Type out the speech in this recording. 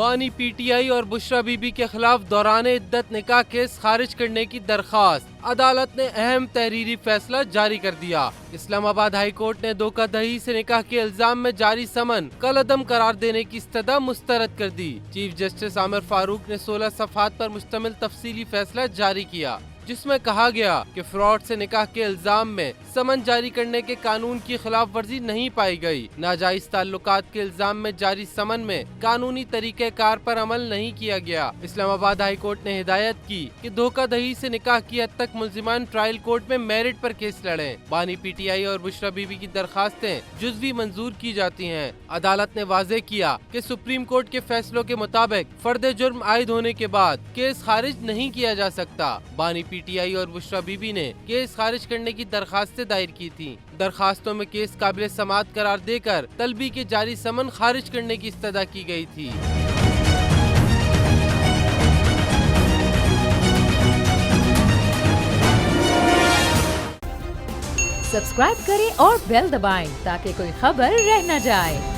बानी पीटीआई और बुशरा बीबी के खिलाफ दौरान इद्दत निकाह केस खारिज करने की दरख्वास्त। अदालत ने अहम तहरीरी फैसला जारी कर दिया। इस्लामाबाद हाई कोर्ट ने धोखाधड़ी से निकाह के इल्जाम में जारी समन कलअदम करार देने की इस्तदा मुस्तरद कर दी। चीफ जस्टिस आमिर फारूक ने 16 सफ़हात पर मुश्तमिल तफसीली फैसला जारी किया, जिसमें कहा गया कि फ्रॉड से निकाह के इल्जाम में समन जारी करने के कानून की खिलाफ वर्जी नहीं पाई गई। नाजायज ताल्लुकात के इल्जाम में जारी समन में कानूनी तरीके कार पर अमल नहीं किया गया। इस्लामाबाद हाई कोर्ट ने हिदायत की कि धोखाधड़ी से निकाह की हद तक मुल्जिमान ट्रायल कोर्ट में मेरिट पर केस लड़ें। बानी पीटीआई और बुशरा बीबी की दरखास्तें जुज़वी मंजूर की जाती हैं। अदालत ने वाज़ेह किया कि सुप्रीम कोर्ट के फैसलों के मुताबिक फर्द जुर्म आयद होने के बाद केस खारिज नहीं किया जा सकता। बानी पीटीआई और बुशरा बीबी ने केस खारिज करने की दरखास्तें दायर की थी। दरखास्तों में केस काबिल समाअत करार देकर तलबी के जारी समन खारिज करने की इस्तदा की गई थी। सब्सक्राइब करें और बेल दबाएं ताकि कोई खबर रह न जाए।